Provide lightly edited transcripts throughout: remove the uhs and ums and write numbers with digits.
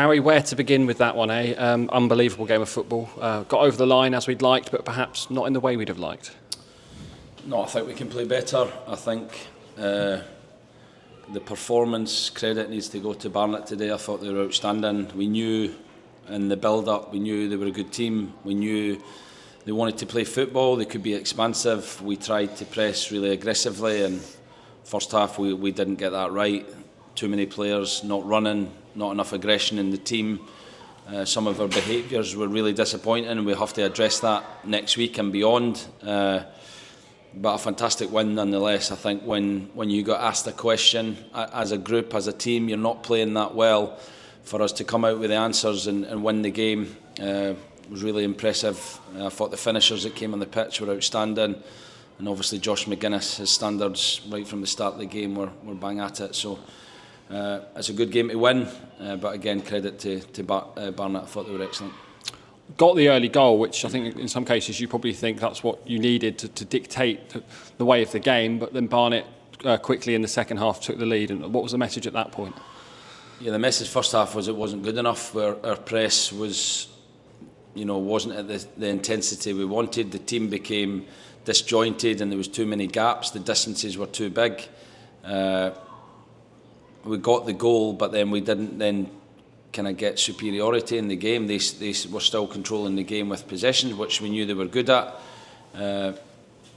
Harry, where to begin with that one, eh? Unbelievable game of football. Got over the line as we'd liked, but perhaps not in the way we'd have liked. No, I think we can play better. I think the performance credit needs to go to Barnet today. I thought they were outstanding. We knew in the build-up, we knew they were a good team. We knew they wanted to play football. They could be expansive. We tried to press really aggressively, and first half we didn't get that right. Too many players not running, not enough aggression in the team. Some of our behaviours were really disappointing, and we have to address that next week and beyond. But a fantastic win nonetheless. I think when you got asked a question as a group, as a team, you're not playing that well. For us to come out with the answers and win the game was really impressive. I thought the finishers that came on the pitch were outstanding, and obviously Josh McGuinness, his standards right from the start of the game were bang at it. So it's a good game to win, but again, credit to Barnet. I thought they were excellent. Got the early goal, which I think in some cases you probably think that's what you needed to dictate the way of the game, but then Barnet quickly in the second half took the lead. And what was the message at that point? Yeah, the message first half was it wasn't good enough. Our press was, wasn't at the intensity we wanted. The team became disjointed and there was too many gaps. The distances were too big. We got the goal, but then we didn't then kind of get superiority in the game. They were still controlling the game with possession, which we knew they were good at, and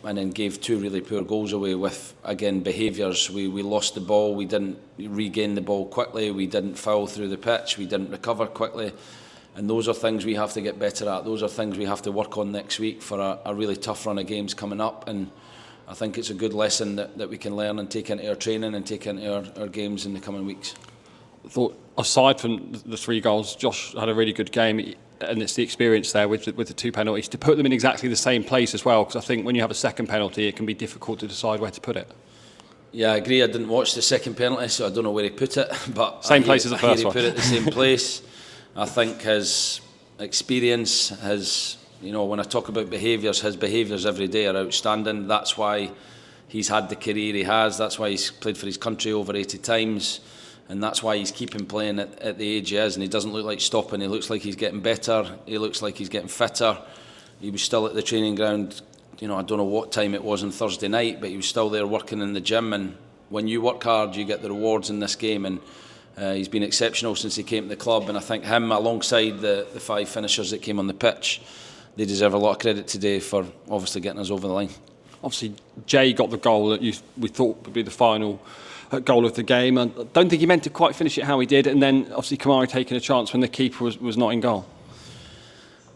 then gave two really poor goals away with, again, behaviours. We lost the ball, we didn't regain the ball quickly, we didn't foul through the pitch, we didn't recover quickly, and those are things we have to get better at. Those are things we have to work on next week for a really tough run of games coming up, and I think it's a good lesson that we can learn and take into our training and take into our games in the coming weeks. I thought, aside from the 3 goals, Josh had a really good game, and it's the experience there with the 2 penalties to put them in exactly the same place as well, because I think when you have a second penalty it can be difficult to decide where to put it. Yeah, I agree. I didn't watch the second penalty, so I don't know where he put it, but same place as the first one. He put it the same place. I think his experience, when I talk about behaviours, his behaviours every day are outstanding. That's why he's had the career he has. That's why he's played for his country over 80 times. And that's why he's keeping playing at the age he is. And he doesn't look like stopping. He looks like he's getting better. He looks like he's getting fitter. He was still at the training ground, I don't know what time it was on Thursday night, but he was still there working in the gym. And when you work hard, you get the rewards in this game. And he's been exceptional since he came to the club. And I think him, alongside the 5 finishers that came on the pitch, they deserve a lot of credit today for obviously getting us over the line. Obviously, Jay got the goal that we thought would be the final goal of the game. I don't think he meant to quite finish it how he did, and then obviously Kamari taking a chance when the keeper was not in goal.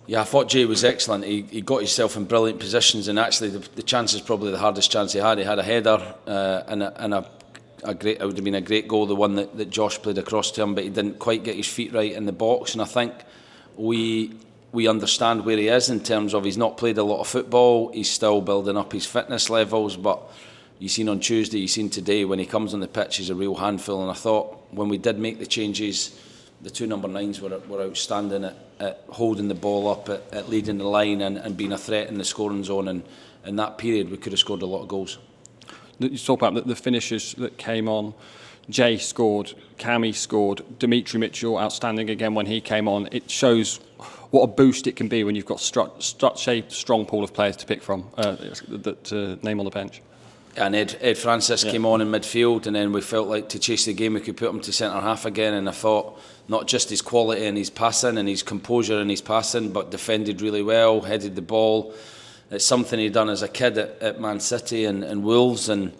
Yeah, I thought Jay was excellent. He got himself in brilliant positions, and actually the chance is probably the hardest chance he had. He had a header and a great. It would have been a great goal, the one that Josh played across to him, but he didn't quite get his feet right in the box. And I think we understand where he is in terms of he's not played a lot of football. He's still building up his fitness levels, but you've seen on Tuesday, you've seen today, when he comes on the pitch, he's a real handful. And I thought when we did make the changes, the 2 number 9s were outstanding at holding the ball up, at leading the line and being a threat in the scoring zone. And in that period, we could have scored a lot of goals. You talk about the finishers that came on. Jay scored, Cammy scored, Dimitri Mitchell outstanding again when he came on. It shows what a boost it can be when you've got such a strong pool of players to pick from, that name on the bench. And Ed Francis came on in midfield, and then we felt like to chase the game we could put him to centre half again. And I thought not just his quality and his passing and his composure and his passing, but defended really well, headed the ball. It's something he'd done as a kid at Man City and Wolves, and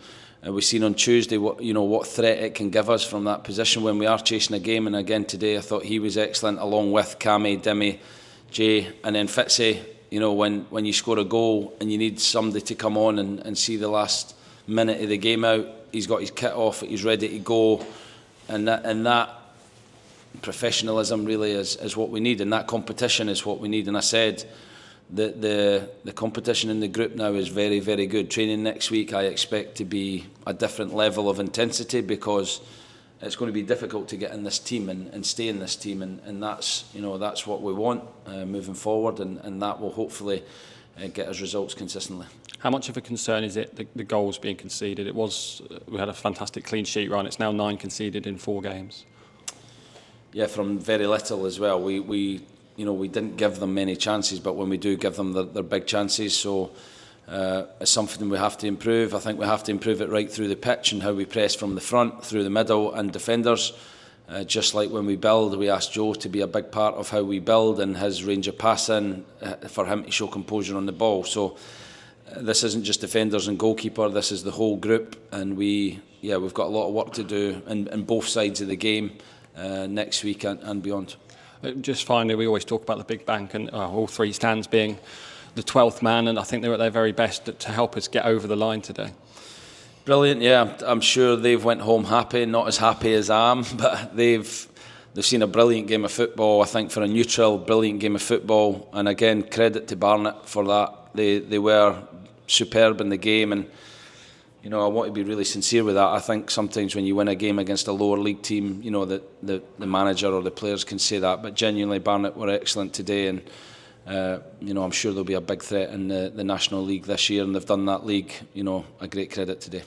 we've seen on Tuesday what threat it can give us from that position when we are chasing a game. And again today I thought he was excellent, along with Cammy, Dimmy, Jay, and then Fitzy. When you score a goal and you need somebody to come on and see the last minute of the game out, he's got his kit off, he's ready to go, and that professionalism really is what we need, and that competition is what we need. And I said that the competition in the group now is very, very good. Training next week I expect to be a different level of intensity, because it's going to be difficult to get in this team and stay in this team, and that's what we want moving forward, and that will hopefully get us results consistently. How much of a concern is it, the goals being conceded? We had a fantastic clean sheet run. It's now 9 conceded in 4 games. Yeah, from very little as well. We didn't give them many chances, but when we do give them, they're big chances. So it's something we have to improve. I think we have to improve it right through the pitch and how we press from the front, through the middle and defenders. Just like when we build, we ask Joe to be a big part of how we build and his range of passing, for him to show composure on the ball. So this isn't just defenders and goalkeeper, this is the whole group, and we've got a lot of work to do in both sides of the game next week and beyond. Just finally, we always talk about the big bank and all three stands being the 12th man, and I think they're at their very best to help us get over the line today. Brilliant, yeah. I'm sure they've went home happy, not as happy as I am, but they've seen a brilliant game of football. I think for a neutral, brilliant game of football, and again, credit to Barnet for that. They were superb in the game, and I want to be really sincere with that. I think sometimes when you win a game against a lower league team, the manager or the players can say that, but genuinely Barnet were excellent today, and I'm sure they'll be a big threat in the National League this year, and they've done that league, a great credit today.